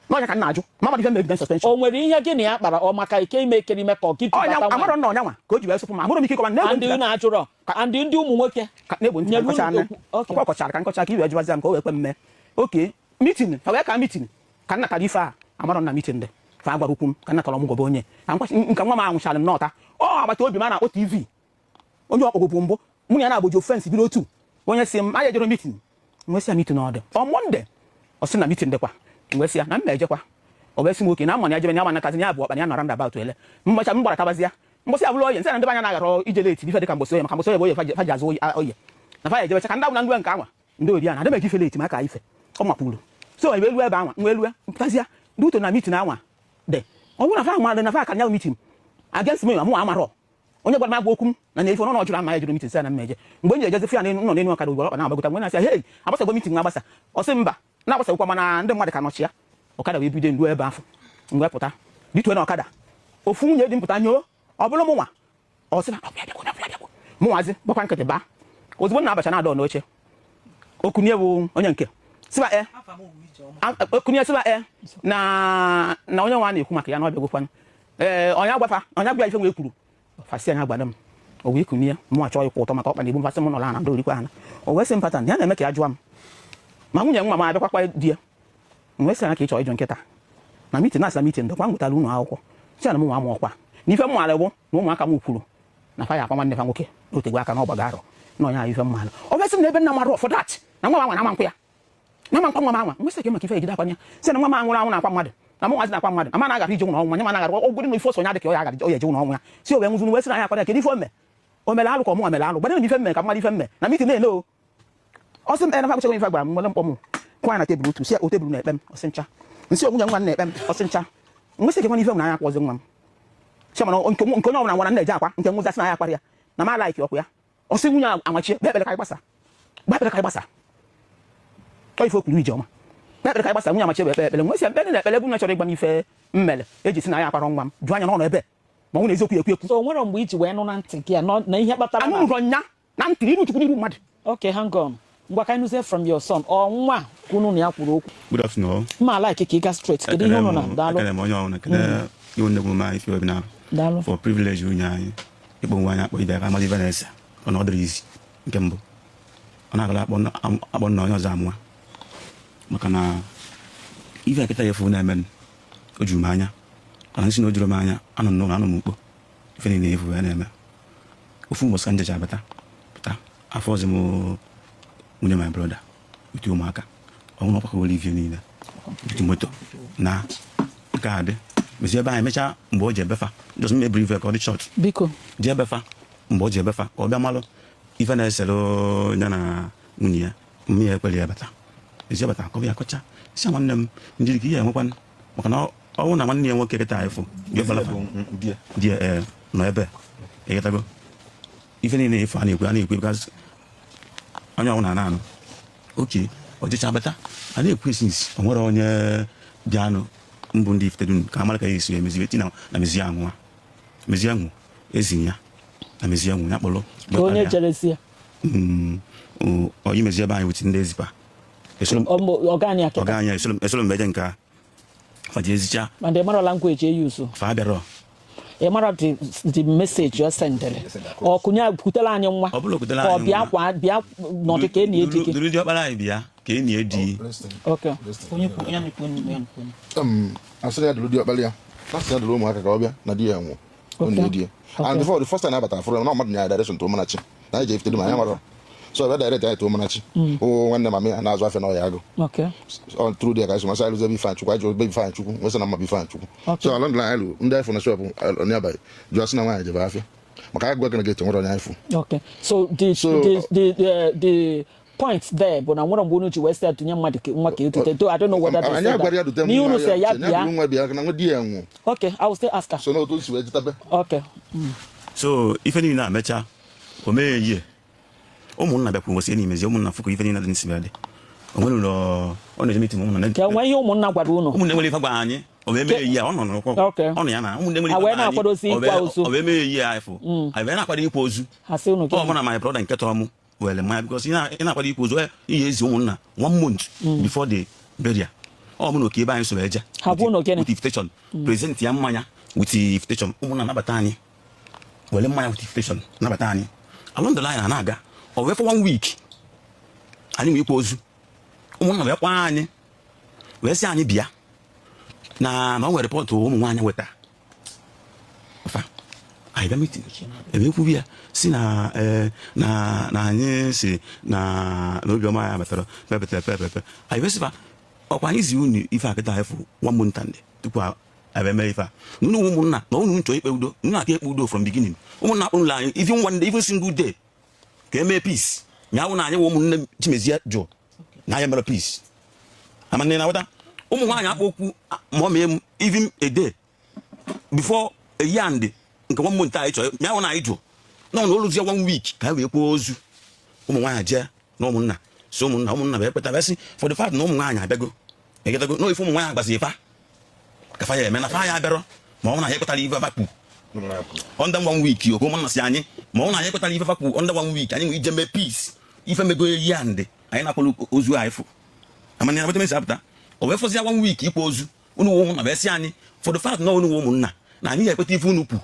n'ọnya ka nna ajụ mama ife mebide suspension o nwere ihe gị na ya kpara ọ maka ike ime ekeri ime ka ọ gị ọnya amarụ nna ọnyanwa ka o ji wee sụpụ ma amụrụ m ike ịkọwa ndị na-ajụrọ ndị ụmụ nwoke na-egbo ntị nkọcha anya ọkwa ọkọchara ka nkọcha ka iwe jụwazia m ka o wee kwe mme oke meeting ha wee ka meeting ka nna tara ife a amarọ na meeting dị fa agwara ukwu m ka nna tọrọ m gọba onye nka nwa m anwụchara m n'ọta ọ agbata obi m a na-akpọ TV onye ọkpọgopụ mbụ mụ na ya na-agboji ofensi biri otu onye si m anya ejero meeting nwesị ya meeting ọdị ọ Monday ọ sị na meeting dịkwa nwesị ya na mma ejekwa ọ wee sị m oke na ama na ejebe ya ma natazi ya bụ ọkpa ya nọrọ ndabat ele mgbacha m gbara tabazia mbọsị abụrụ oye nsị na ndị banya na-aghara ije leti ife dịka mbọsị oye maka mbọsị oye bụ oye faji azụ oye na fa ejebecha ka ndị abụ na ngwe nke anwa ndị ori ya na adịmeji ife leti maka ife ọ mapụrụ so wee lue ebe anwa wee lue mpazia ndị uto na meeting anwa dị ọ bụrụ na fa ma na fa ka nya meeting against me mụ amarọ onye gwara m agwa okwu m na na-efe ọ jụrụ ama ya jụrụ meeting sị na mmeje mgbe m ji ejezi fia nọ n'elu ọkada ugbo ọkpa na-agbagota mgbe na-asị hei agbasagbo meeting agbasa ọ sị mba na-agbasagokwa mana ndị mmadụ ka nọchi ya ọkada wee bido ndu ebe afọ mgbe pụta ditue na ọkada ofu nwunye dị mpụta nyoo ọ bụrụ mụnwa ọ sị na mụnwazi gbakwa nkịtị baa ozugbo na abacha na-adọ n'oche okunye bụ onye nke sịba okunye sịba na onye nwa na-ekwu maka ya na ọbịagokwanụ onye agwa ife nwee kwuru fasi anya gbada m o wee kunye mụ achọ ịkwụ ụtọ maka ọkpa na-egbu mfasị m nọla na ndị orikwa ana o wee sị mpata ya na-eme ka ya jụọ m ma nwunye nwa m abịakwakwa di ya nwee sị anya ka ị chọọ ịjụ nkịta na mitin na-asa mitin dọkwa m gwetara unu akwụkwọ si na m nwa m ọkwa na ife mmaara bụ na ụmụaka m kwuru na fa ya akwa nwanne fa nwoke na otegwe aka na ọgbaga arọ na onye ahụ ife mmaara ọ bịasị m na ebe nna mara for that na nwa nwa na ama nkwụ ya na ama nkwa nwa m anwa nwesị ka maka ife ejide akwa ya si na nwa m anwụrụ anwụ na akwa mmadụ na mụ nwazi na akwa mmadụ ama na agara ije ụlọ ọnwụ nya ma na agara ọgwụrụ na ife ọsọ nya dị ka ọ ya agara ọ ya eje ụlọ ọnwụ ya si o wee nwụzụ wee sị na anya akwa ya kedu ife ome o mere alụ ka ọmụ mere alụ gbadere m ife mme ka mmadụ ife mme na mitin na-ele o ọ sị m na fa gụchago ife gwara m nwere mkpọ m kwanya na tebụl otu si o tebụl na-ekpe m ọsị ncha nsị onwunye nwa na-ekpe m ọsị ncha nwesị ka nwa ife m na anya akwọzi nwa m si mana nke onye ọbụla nwara na-eje akwa nke nwụzasị na anya akwara ya na ma laiki ọkụ ya ọsị nwunye amachie gba ekpere ka anyị gbasa gba ekpere ka anyị gbasa ọ ife okwuru ije ọma gba ekpere ka anyị gbasa nwunye amachie ekpere ekpere nwesị ekpere na ekpere bụ na chọrọ ịgba m ife mmele eji si na anya akwara nwa m jụ anya n'ọnụ ebe ma nwụ na eziokwu ekwu so nwere mgbe iji wee nụ na ntị gị na ihe kpatara anụ ụrọ nya na ntị n'iru chukwu n'iru mmadụ okay hang on ngwa ka anyị from your son ọ nwa kwunu na ya kwuru okwu Good afternoon. ma like ka ị ga straight kedu ihe unu na daalụ Ekele m onye ọbụla ekele iwu nnegwu m anyị fiwe na daalụ for privilege unye anyị ịkpọ nwa anyị akpọ ibe aka amadị ibe na-ese ọ na ọ dịrị isi nke mbụ ọ na-agala akpọ nna onye ọzọ amụma maka na ife nkịta ya efu na-eme o juru m anya mana nsị na o juru m anya anọ m n'ụlọ anọ m mkpo ife niile efu ya na-eme ofu mbọsị ka njecha bata pụta afọ ọzọ m nwunye my brother uti ụmụaka ọnwụrụ ọkwa Olivia niile uti moto na nke a dị mezi ebe anyị mechaa mgbe o ji ebefa just me brief ka ọ dị short biko ji ebefa mgbe o ji ebefa ka ọ bịa malụ ife na-esere ya na nwunye ya mmiri ya ekwere ya bata ezi bata ka ọ bịa kọcha si nwanne m njiri ka ihe enwekwana maka na ọnwụ na nwanne ya nwoke kịta efu di nọ ebe ịghọtago ife niile efu a na-ekwu because onye ọnwụ na anụ oke ọjịcha bata a na-ekwu esi o nwere onye bịanụ mbụ ndị ifitedun ka amara ka ya esi emeziwe tina na mezi anwụ mezi anwụ ezi ya na mezi anwụ ya kpọrọ ka onye jerezi ya oyi mezi ebe anyị wuti ndị ezipa ọga anya esolo mbeje nke a faji ezicha ma ndị mara language e use fa bịara ị mara the message you send ọ kụnya kwutela anyị nwa ọ bịa kwa bịa nọdụ ka enyi edi gị duru ndị ọkpara anyị bịa ka enyi edi okay asịrị ya duru dị ọkpara ya asị ya duru ụmụaka ka ọ bịa na di ya nwụ onye di ya and before the first time I batara fọrọ na mmadụ nya direction to Ụmụnachi na anyị je ifite ma ya mara so I direct ya to Ụmụnachi o nwanne mama ya na-azụ afịa na ọya agụ okay on through there guys masa iluze bi fan chukwu ajo be fan chukwu wesa na mma bi fan chukwu so along the line ilu ndị iPhone shop onye abai jo asị na nwaanyị jebe afịa maka agụ gana gate nwere onye iPhone okay so the point there bụ na nwere mgbe unu ji wee start tunye mmadụ nwa ka etute though I don't know whether to say that ni unu say ya bịa nwa bịa na nwa di ya nwụ okay I will still ask her so no to si wee jitabe okay so ife niile na-emecha o mee ihe ụmụnna bịakwuru nwesị enyi mezi ụmụnna fụkọ ife niile dị n'isi bịadị o nwere ụlọ ọ na-eje mitin ụmụnna ka nwee ihe ụmụnna gwara unu ụmụnne nwere ife gwa anyị ọ bụ eme eyi ya ọ nọ n'ụkwụ ọ nọ ya na ụmụnne nwere ife gwa anyị ọ bụ eme eyi ya ifụ anyị wee na-akwado ikwu ozu ọ bụ na my brother nke tọrọ m were mmanya because ị na-akwado ikwu ozu ihe ezi ụmụnna 1 month before the burial ọ bụ na oke ebe anyị so eje with invitation present ya mmanya with invitation ụmụnna nabata anyị were mmanya with invitation nabata anyị along the line na-aga ọ wee for 1 week anyị wee ikwu ozu ụmụnna wee kwa anyị wee sị anyị bịa na o nwere rịpọtụ ụmụ nwaanyị weta anyị ga mitin ebe ekwu ya si na anyị si na Obiọma ya batara pepe anyị wee sịfa ọkwa anyị zi unu ife akịta efu 1 month tupu ebe mee ife a nunu ụmụnna na unu nchọ ikpe udo nunu aka ekpe udo from beginning ụmụnna akpụrụla anyị even one day even single day ka emee peace nyawụ na anyị wụ ụmụnne Chimezie jụ na anyị mere peace amanne na wata ụmụ nwaanyị akpọ okwu ma ọ mee even a day before a year and nke 1 month anyị chọrọ nyawụ na anyị jụ na ọ na oluzie 1 week ka anyị wee kwuo ozu ụmụ nwaanyị jee na ụmụnna so ụmụnna wee kpeta bịasị for the fact na ụmụ nwaanyị abịago egetago na ife ụmụ nwaanyị agbazi ifa ka fa ya eme na fa ya abịarọ ma ọ na anyị ekpetara ife vakpu under 1 week okwu ụmụnna si anyị ma ọ na anyị ekpetara ife vakpu under 1 week anyị nwee ije mee peace ife mego ya ndị anyị na-akwụrụ ozu anyị fụ amana ya bụtara apụta o wee fọzia 1 week ikwu ozu unu ụmụnna wee si anyị for the fact na unu ụmụnna na anyị ga-ekpeta ife unu kwu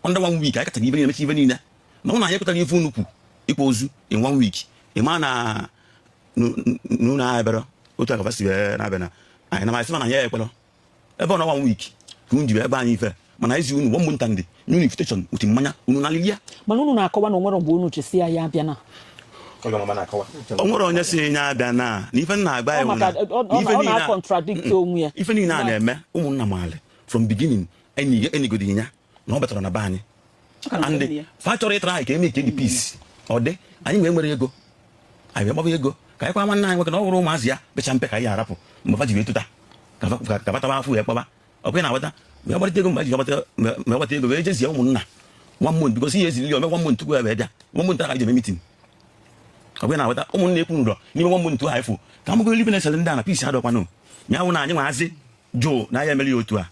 under 1 week anyị kachaghị ibe na-emecha ife niile na ụnụ anyị ekpetara ife unu kwu ikwu ozu in 1 week ịma na n'ụlọ anyị bịara otu aka fasi wee na-abịa na anyị na masị na ya ekpere ebe ọ na 1 week ka unu ji ebe anyị ife mana ezi unu 1 month ndị unu invitation uti mmanya unu na lilia mana unu na-akọwa na onwere mgbe unu ji si ya abịa na o nwere onye si ya abịa na ife nna agba ya ọ na-contradict onwe ya ife niile a na-eme ụmụnna maali from beginning enyigodị ya na ọ batara na be anyị and fa chọrọ ịtara anyị ka eme ike dị peace ọ dị anyị nwere ego anyị wee gbaba ego ka anyị kwa nwanne anyị nwoke na ọ bụrụ ụmụazị ya becha mpe ka anyị arapụ mgbe fa ji wee tụta ka bataba afọ ya kpọba ọ bụghị na-agbata wee gbarịta ego mgbe ji gbata ego wee jezie ụmụnna 1 month because ihe eziri ome 1 month tupu ebe bịa 1 month aka ijeme meeting ọ bụghị na-agbata ụmụnna ekwu nrọ n'ime 1 month ha efu ka mgbe libe na-esere ndị a na peace adọkwanụ nyanwụ na anyị nwaazị jụụ na anyị emere ya otu a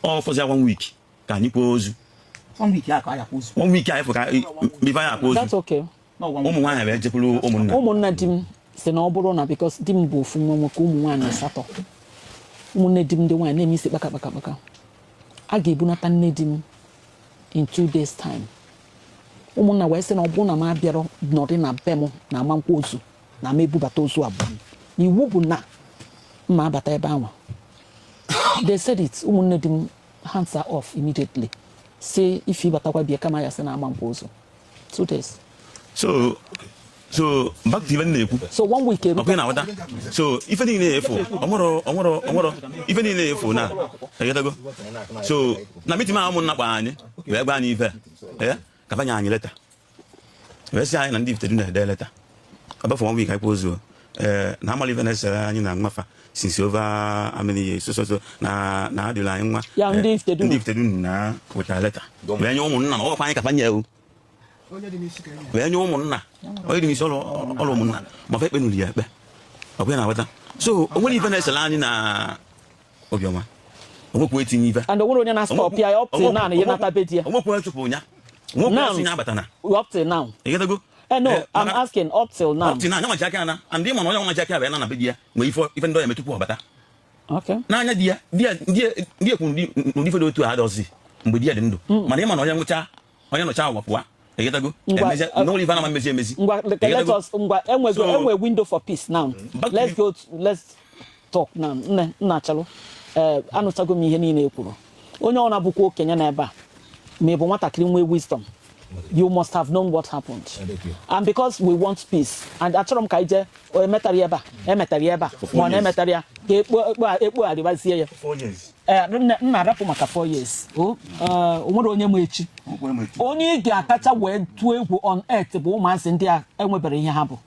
ọ fọzia 1 week ka anyị kwuo ozu 1 week ya ka anyị akwa ozu 1 week anyị fụ ka bife anyị akwa ozu ụmụ nwaanyị wee jekwuru ụmụnna di m si na ọ bụrụ na because di m bụ ofu nwa nwoke ụmụ nwaanyị 8 ụmụnne di m ndị nwaanyị na-eme isi kpaka a ga-ebunata nne di m in 2 days time ụmụnna wee sị na ọ bụrụ na m abịara nọdị na be m na ama nkwa ozu na m ebubata ozu abụọ iwu bụ na mma abata ebe ahụ they said it ụmụnne di m hands are off immediately say if you batakwa be kama ya sena amampozo 2 days. So back to even na-ekwu. So 1 week Okay na wada. So ife niile efu ọmụrụ ife niile efu na egetago. So na meeting ma ụmụnna kpa anyị wee gba anyị ife. Ka banye anyị leta. Wee sị anyị na ndị iftedu na-ede leta. About for 1 week I pose na amali even esere anyị na mmafa since over how many years so na adịla anyị nwa. Ya ndị iftedu na weta leta. Wee nye ụmụnna na ọ kwa anyị ka banye o. Wee nye ụmụnna onye dị n'isi ọrụ ụmụnna ma fe ekpenuli ya ekpe ọkwe na weta so onwere ife na-esele anyị na Obiọma onwekwu etinye ife and onwere onye na stop ya up till now ya nata bedi ya onwekwu chụpụ nya onwekwu asị nya abatana up till now egetago no I'm asking up till now up till now nya nwaji aka na and ịma na onye nwaji aka abịa na bedi ya nwee ife ndị ọya metupu ọbata okay n'anya di ya ndị ekwu n'ụdị ife dị otu a adọzi mgbe di ya dị ndụ mana ịma na onye nọcha wapụwa egetago no even am mezi let us enwe window for peace now. Let's talk now. Nna chalo anụtago m ihe niile ekwuru onye ọ na-abụkwa okenye na ebe a ma ị bụ nwatakịrị nwee wisdom you must have known what happened and because we want peace and achọrọ m ka ije emetara ebe a ma na emetara ya ka ekpo adịbazie ya 4 years nna arapụ maka 4 years onwere onye ma echi onye ị ga-akacha wee tụọ egwu on earth bụ ụmụazị ndị a enwebere ihe ha bụ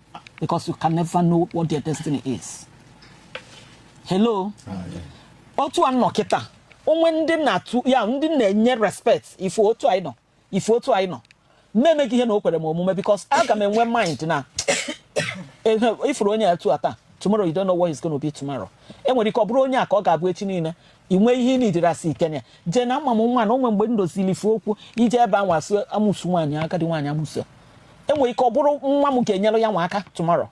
because you can never know what their destiny is. Hello otu a nọ kịta onwe ndị na-atụ ya ndị na-enye respect ife otu anyị nọ mmemme gị ihe na o kwere m omume because aga m enwe mind na ifuru onye etu ata tomorrow you don't know what is going to be tomorrow. Enwere ike ọ bụrụ onye a ka ọ ga-abụ echi niile inwe ihe n'idirasi ikenya je na ama m nwa na onwe mgbe ndozili ife okwu ije ebe anwa so amusu nwaanyị agadi nwaanyị amusu enwere ike ọ bụrụ nwa m ga-enyere ya nwa aka tomorrow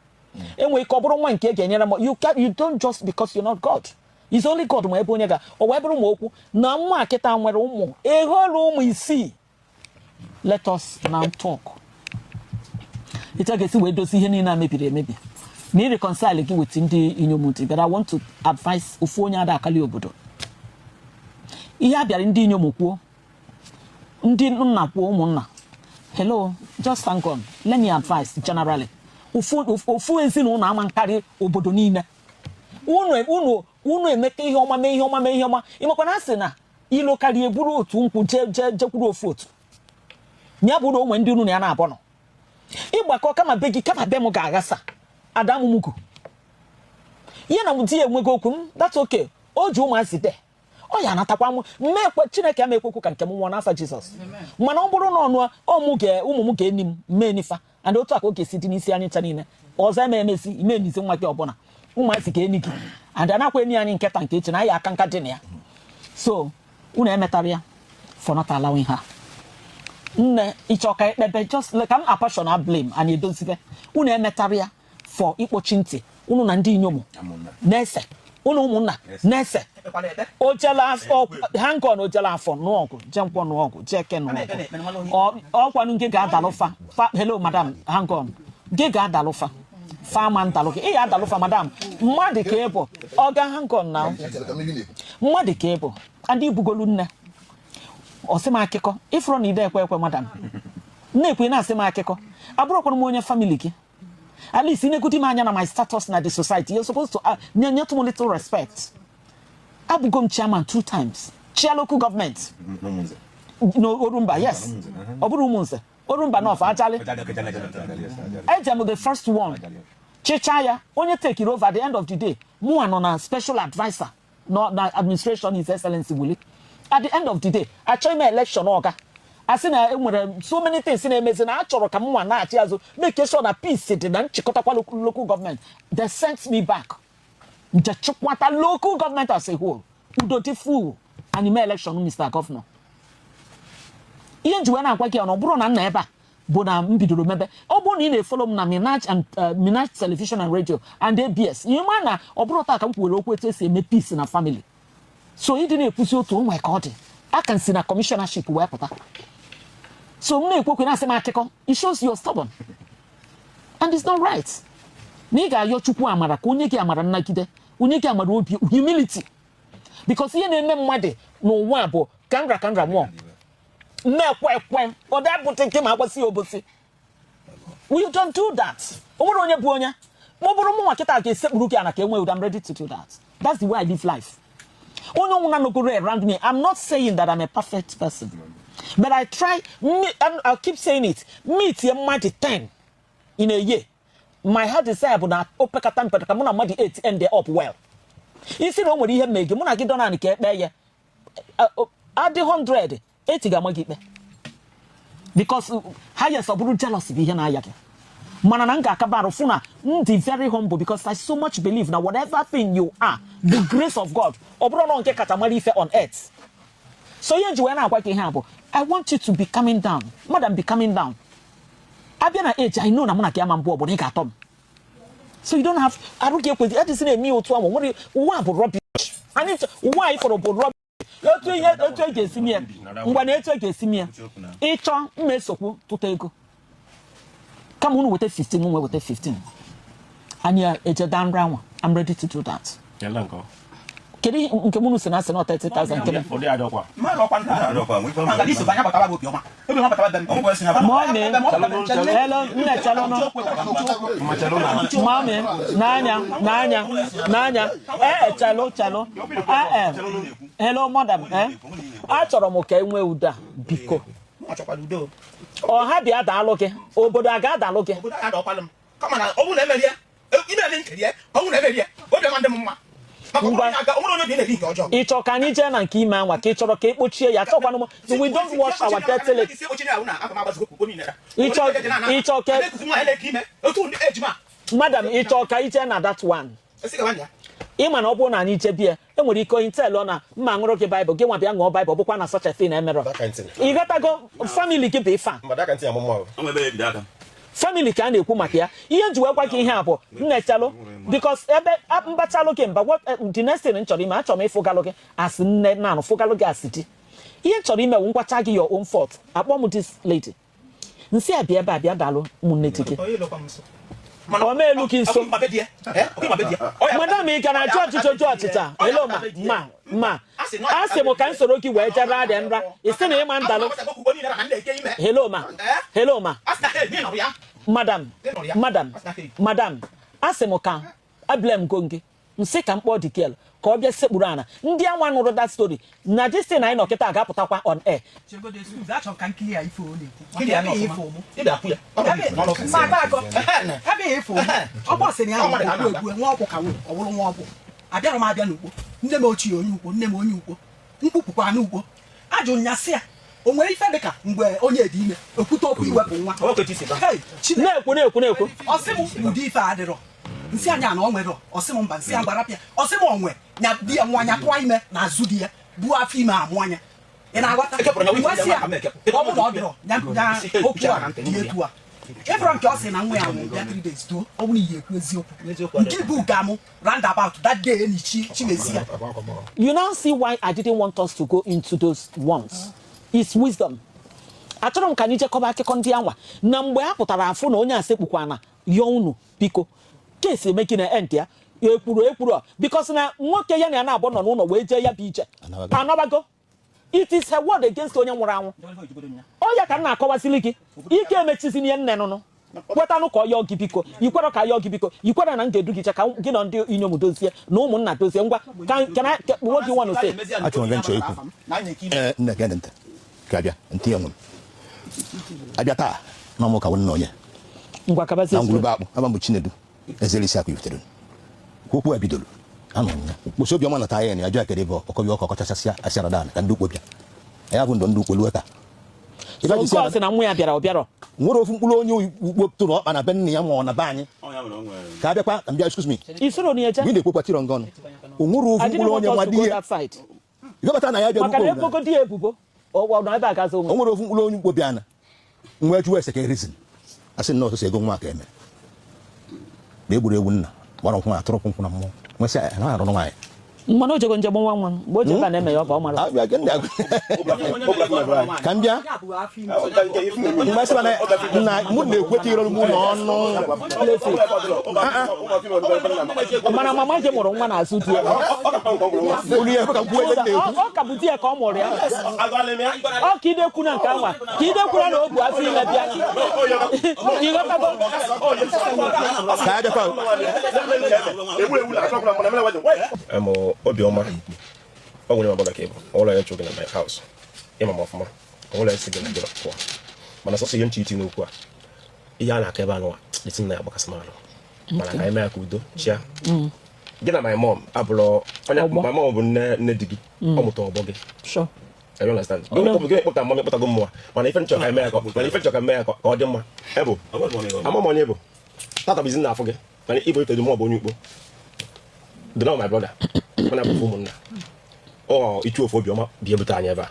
enwere ike ọ bụrụ nwa nke ga-enyere m you don't just because you're not God. It's only God ma ebe onye ga o wee bụrụ m okwu na nwa akịta nwere ụmụ eholu ụmụ isii. Let us now talk. Ita ga-esi wee dozi ihe niile mebiri emebi me reconcile gị with ndị inyomuti but I want to advise ofu onye ada akali obodo ihe abịara ndị inyom kwuo ndị nna kwuo ụmụnna hello just thank God let me advise generally ofu ezinụlọ ama nkarị obodo niile unu emeka ihe ọma mee ihe ọma imekwa na asị na ilo karị eburu otu nkwụ jekwuru ofu otu nya bụrụ onwe ndị unu na ya na-abọ nọ ịgbakọ kama be gị kama be m ga-aghasa Adamu mugu ihe na mụdi enwego okwu m that's okay o ji ụmụazị de ọ ya natakwa m mmekwe Chineke ya mekwekwu ka nke m nwụọ n'afa Jizọs mana ọ bụrụ na ọnụ ụmụ m ga-eni m mee nifa and otu aka ọ ga-esi dị n'isi anyị ncha niile ọzọ eme emezi ime nizi nwa gị ọbụla ụmụazị ga-eni gị and anakwa eni anyị nketa nke echi na anyị aka nka dị na ya so unu emetara ya for not allowing her nne ịchọka ekpebe just like I'm a passionate blame and edozibe unu emetara ya for ikpochi ntị unu na ndị inyom na-ese unu ụmụnna na-ese ojela hang on ojela afọ n'ọgụ jenkwọ n'ọgụ jeke n'ọgụ ọkwanụ nke ga-adalụfa hello madam hang on nke ga-adalụfa fama ndalụgị ị ga-adalụfa madam mmadụ ka ịbụ ọ ga hang on na mmadụ ka ịbụ adị ibugolu nne ọsị m akịkọ ifuru na ide ekwe madam na-ekwe na-asị m akịkọ abụrụkwara m onye family gị at least in a good man na my status na the society you're supposed to nyet mo little respect. I become chairman 2 times. Chair local government. No Orumba, yes. Oburumunze. Orumba no actually. I'm the first one. Chechaya only take it over at the end of the day. Mu on a special advisor. No administration His Excellency Willie. At the end of the day, I try my election orga. I see so many things in amazing. I choro kamu na achiazo make sure that peace in the local government. They sent me back. The Chukwata local government as a whole. Udoti fool and ime election Mr. Governor. Iye juwana kwa kia no bro na eba bona mbidoro mebe. Obo ni ne follow na Minaj and Minaj television and radio and ABS. You na obro ta ka mpuwe okwu ese me peace na family. So he didn't push you to my God. I can see na commissionership where pata. So it shows you're stubborn. And it's not right. Niga yo chukwu amara ko onye ki amara nnagide. Onye ki amara obi humility. Because ihe na-eme mmade no wa bo kangra mo. or that putting him up was obosi. We don't do that. I'm ready to do that. That's the way I live life. Around me. I'm not saying that I'm a perfect person. But I try, I'll keep saying it. Meet your mighty 10 in a year. My heart is able to open a time, but I'm not 8 and they're up well. You see, no one here make you. When I get on and get there, at the 100, 80 gamma get there. Because highest of jealousy behind Ayaka. Manananga Kabarofuna, be very humble because I so much believe now, whatever thing you are, the grace of God, Obrono get Katamari on earth. So, Joanna, I want you to be coming down. Madam, be coming down. I've been at age, I know I'm not a man, but I got so you don't have, I don't get with the Edison and me or 2 what do you want for rubbish? I need to, why for a rubbish? You're 3 years, don't take a senior. When they take a senior, each on Mesoku to take. Come on with a 15, with a 15. And you're a down round. I'm ready to do that. Kedi nkemunu senase na 30,000 kede. Hello, nne chalo no. Mami, nanya. Chalo. Hello, madam. Achoro mo ka enwe uda biko. O ha bia da aloke. Obodo aga da aloke. Come on, obu na emerie. Ime le nkerie. Obu na emerie. Obi ma ndem mma. Ịchọ ka anyị jee na nke ime anwa ka ị chọrọ ka ekpochie ya chọkwanụ m we don't wash our dirty legs. Ịchọ ka madam ịchọ ka anyị jee na that one ịma na ọ bụrụ na anyị jebie enwere ike onye tell na mma ṅụrụ gị Bible gị nwa bịa ṅụọ Bible bụkwa na such a thing emerọ ị gatago family gị bụ ifa family ka na ekwu maka ya ihe nji wekwa ka ihe abụọ nnechalụ because ebe mbachalụ gị mba what the next thing nchọrọ ime achọrọ m ịfụgalụ gị as nne na fụgalụ gị as di ihe nchọrọ ime wu nkwacha gị your own fault akpọ m this lady nsi abịa ebe abịa dalụ ụmụnne tike ọ meelu gị nso madam ị ka na-achụ ọchịchị ọchịcha hello ma asị m ka m soro gị wee jere adị nra isi na ịma ndalụ hello ma madam asị m ka ablem go gị nsị ka mkpọ dị kel ka ọ bịa sekpuru ana ndị anwa nụrụ that story na this thing anyị nọkịta ga-apụtakwa on air abịara m abịa n'ugbo nne m ochie onye ugbo nne m onye ugbo mkpupụkwa n'ugbo ajụ nyasị ya o nwere ife dịka mgbe onye dị ime okwute okwu iwepụ nwa na-ekwu ọsị m ụdị ife adịrọ nsị anya na ọ nwere ọsị m mba nsị a gbarapịa ọsị m onwe nya di ya nwa anya tụọ ime na azụ di ya bụ afọ ime amụ anya ị na-aghọta nwesị ya ọ bụ na ọ dịrọ ya okwu a dị etu a Everyone nke ọ sị na nwa ya nwụ bịa 3 days too ọ bụrụ ihe ekwu eziokwu nke bụ gamụ roundabout that day ni chimezi ya. You now see why I didn't want us to go into those ones. It's wisdom. Achọrọ m ka anyị jekọba akụkọ ndị anwa na mgbe a pụtara afụ na onye asekpukwa na ya unu biko kesi emeki na end ya ekwuru because na nwoke ya na ya na-abụ nọ n'ụlọ wee jee ya bụ ije anabago. It is a word against onye nwụrụ anwụ. Ọ ya ka m na-akọwasili gị ike emechizi ihe nne nụnụ kwetanụ ka ọ yọọ gị biko ikwere ka yọọ gị biko ikwere na m ga-edu gị che ka gị na ndị inyom dozie na ụmụnna dozie ngwa what do you want to say? Achọrọ m nchọ ikwu nne gị ntị ka abịa ntị ya nwe m abịa taa na ọmụ ka nwanne onye ngwa kabazi na ngwurube akpụ aba mbụ Chinedu ezelisi akụ yutere okwu a bidoro anọ ya kposi obiọma na taa ya na ajọ akere bụ ọkọbịa ọkọ ọkọchasị asịara dan ka ndị ukpo bịa ya bụ ndị ukpo luo taa so na nwa ya bịara ọbịara nwere ofu mkpụrụ onye ukpo tụrụ ọkpa na be nne ya ma ọ na be anyị ka abịakwa ka mbịa excuse me isoro ni eje mgbe na-ekpokwa tiro ngọ ọnụ o nwere ofu mkpụrụ onye nwa di ya ịgọbata na ya bịara maka na ekpoko di ebubo ọ na ebe agazi onwe o nwere ofu mkpụrụ onye ukpo bịa na nwa juwe seke reason asị na ọsọsọ ego nwa ka eme na egburu egwu nna gbara nkwụ atụrụ nkwụ na mmụọ nwesị na arụ nwaanyị Mana o jego njem nwa mgbe o je ka na-eme ya ọ ka ọ mara. Abịa ke ndị agụ. Ka m bịa. Mgbe sị na mụ na-ekweta ịrọrụ mụ n'ọnụ. Mana mama je mụrụ nwa n'azụ di ya. Olu ya ka kwuo ebe na-ekwu. Ọ ka bụ di ya ka ọ mụrụ ya. Ọ ka idekwu na nke anwa. Ka idekwu na obu afọ ime bịa. Ịghọtago? Ka abịa kwa. Obioma, ọ nwere mabọda ka ịbụ ọla ya chụgị na my house ịma m ọfụma ọla ya si gị na gị pụọ mana sọsọ ihe nche iti n'okwu a ihe a na-aka ebe anụwa eti na ya gbakasị m alụ mana ka anyị mee ka udo chia gị na my mom abụrụ onye my mom bụ nne di gị ọ mụta ọgbọ gị I understand. Gị kpụta mma mekpụtago mmụọ mana ife nchọ ka mee ya ka ọ dị mma ebụ ama m onye bụ tata bụ izi na afọ gị mana ịbụ itedu mụ ọ bụ onye ukpo dị na my brother mana bụ ụmụnna ọ ịchụ ofu Obioma bi ebute anyị ebe a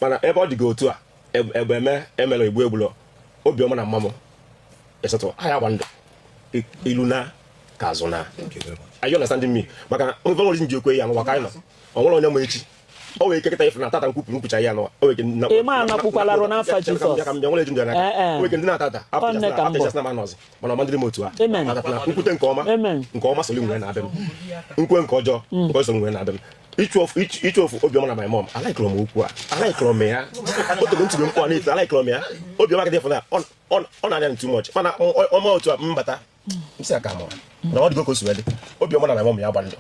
mana ebe ọ dị gị otu a ebe emere egbu egbulọ Obioma na mmamụ esetụ anyị agba ndụ ilu na ka azụ na are you understanding me maka nve nwere ji ekwe ya n'ụwa ka anyị nọ ọ nwere onye ma echi o wee kekịta ife na tata nkwupụcha ya n'ụwa o weke na ịma na kpụkwalarụ n'afọ Jizọs ka m bịa nwere eji ndụ ya n'aka o weke ndị na-atata apụchasị na manọzi mana ọma ndị m otu a maka na nkwute nke ọma soli nwere na-abịa m nkwe nke ọjọọ nke ọsọ nwere na-abịa m ịchụ ofu Obioma na my mom alaikọrọ m okwu a alaikọrọ m ya otogo ntiri mkpọ n'ite alaikọrọ m ya Obioma gị dị na ọ na-anya too much mana ọma otu a mbata msi aka ma na ọ dịgo ka o si wee dị Obioma na my mom ya agba ndụ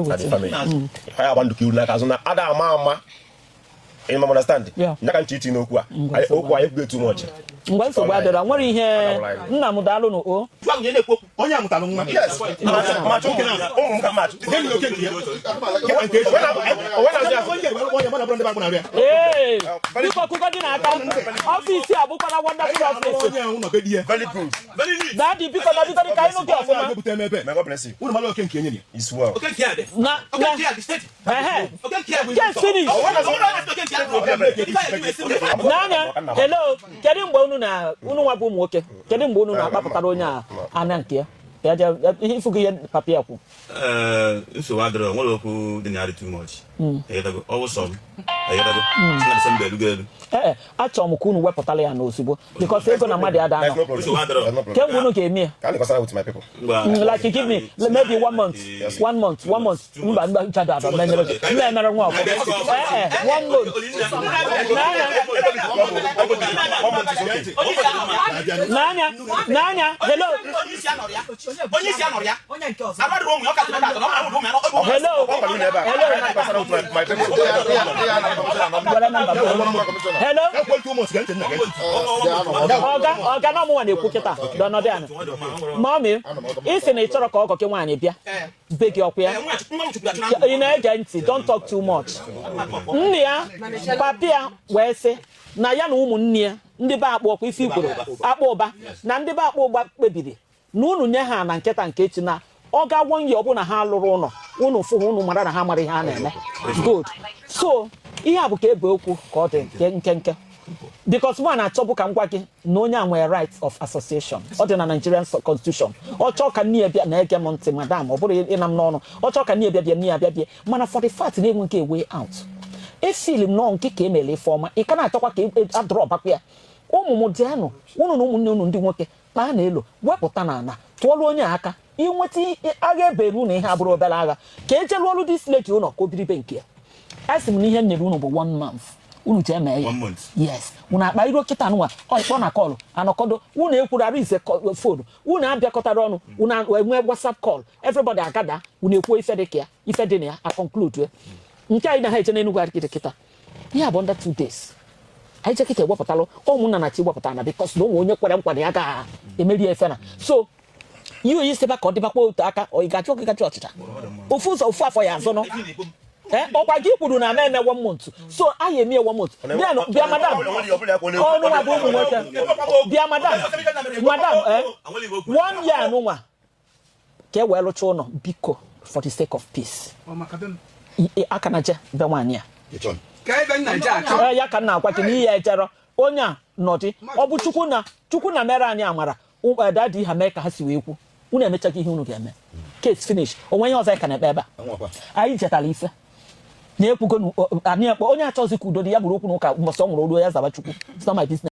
na the family ya agba ndụ ka iru n'aka azụ na ada ama you understand nyaka nchi iti n'okwu a okwu a ekwu too much mgbe nsogbu adịrọ nwere ihe nna m daalụ n'o Onye amụtara nwa. ee biko ọkụkọ dị n'aka ọfisi a bụkwara wonderful office daddy biko na biko ka ịnụ gị ọfụma may God bless you Unu mara oke nke enye ni. is well just finish n'anya hello kedu mgbe unu nwa bụ ụmụ nwoke kedu mgbe unu na-akpapụtara onye a anya nke ya ihe ifugo ihe papa ya kwu nsogbu adịrọ nwere okwu dị na too much ọwụsọ m na mbe elugo elu achọrọ m ka unu wepụtala ya n'ozugbo because ego na mmadụ ada anọ kemgbe unu ga-eme ya like you give me maybe 1 month mba nchado ada mmemere nwa ọkụ 1 month n'anya hello ọga na ọmụnwa na-ekwu kịta dọnọdụ mami isi na ị chọrọ ka ọgọ gị nwaanyị bịa be gị ọkwa ya ị na-ege ntị don't talk too much nne ya papi ya wee sị na ya na ụmụnne ya ndị be akpụ ọkwa isi ikworo akpụ ụba na ndị be akpụ ụba kpebiri na unu nye ha na nkịta nke echi na ọ ga-agwọ nye ọbụna ha lụrụ ụlọ unu fụ unu mara na ha mara ihe a na-eme good so ihe a bụ ka ebe okwu ka ọ dị nkenke because mụ na-achọbụ ka m gwa gị na onye a nwere right of association ọ dị na Nigerian constitution ọ chọọ ka nne ya bịa na-ege m ntị madam ọ bụrụ ịna m n'ọnụ ọ chọọ ka nne ya bịa nne ya bịa mana for the fact na enwe nke way out efili m nọọ nke ka emere ife ọma ị ka na-achọkwa ka adrọbakwa ya ụmụ m dịanụ unu na ụmụnne unu ndị nwoke kpaa na elo wepụta na ana tụọlụ onye aka inweta agha ebere unu ihe abụrụ obere agha ka eje lụọlụ dis lady ụlọ ka obiribe nke ya asị m na ihe nyere unu bụ 1 month unu ji eme ya yes unu akpa iro kịta nwa ọkpọ na kọlụ anọkọdo unu ekwurara ise fonu unu abịakọtara ọnụ unu enwe WhatsApp call everybody agada unu ekwuo ife dị ka ya ife dị na ya a conclude nke anyị na ha eje n'Enugu adịgide kịta ihe bụ under 2 days anyị je kịta ewepụtalụ ụmụnna na chi wepụtara na because na onwe onye kwere nkwa ya ga-emeri efe na so you yi seba ka ọ dịbakwa otu aka ọ ịgachi ọgịgachi ọchịcha ofu ụzọ ofu afọ ya azụ nọ ọkwa gị kwuru na eme 1 month so anyị eme 1 month bịa madam ọnụ nwa bụ ụmụ nwoke bịa madam 1 year nụnwa ka e wee lụcha ụlọ biko for the sake of peace aka na je be nwaanyị a ya ka na-agwa gị n'ihe ejere onye a nọdị ọ bụ chukwu na mere anyị amara dadi ha mee ka ha si wee kwu unu emechaghị ihe unu ga-eme case finish onwe ihe ọzọ ka na ebe a anyị chetala ife na ekwugo onye achọzi ka udo dị ya gburu okwu n'ụka mbọsọ nwụrụ olu ya zaba chukwu it's not my business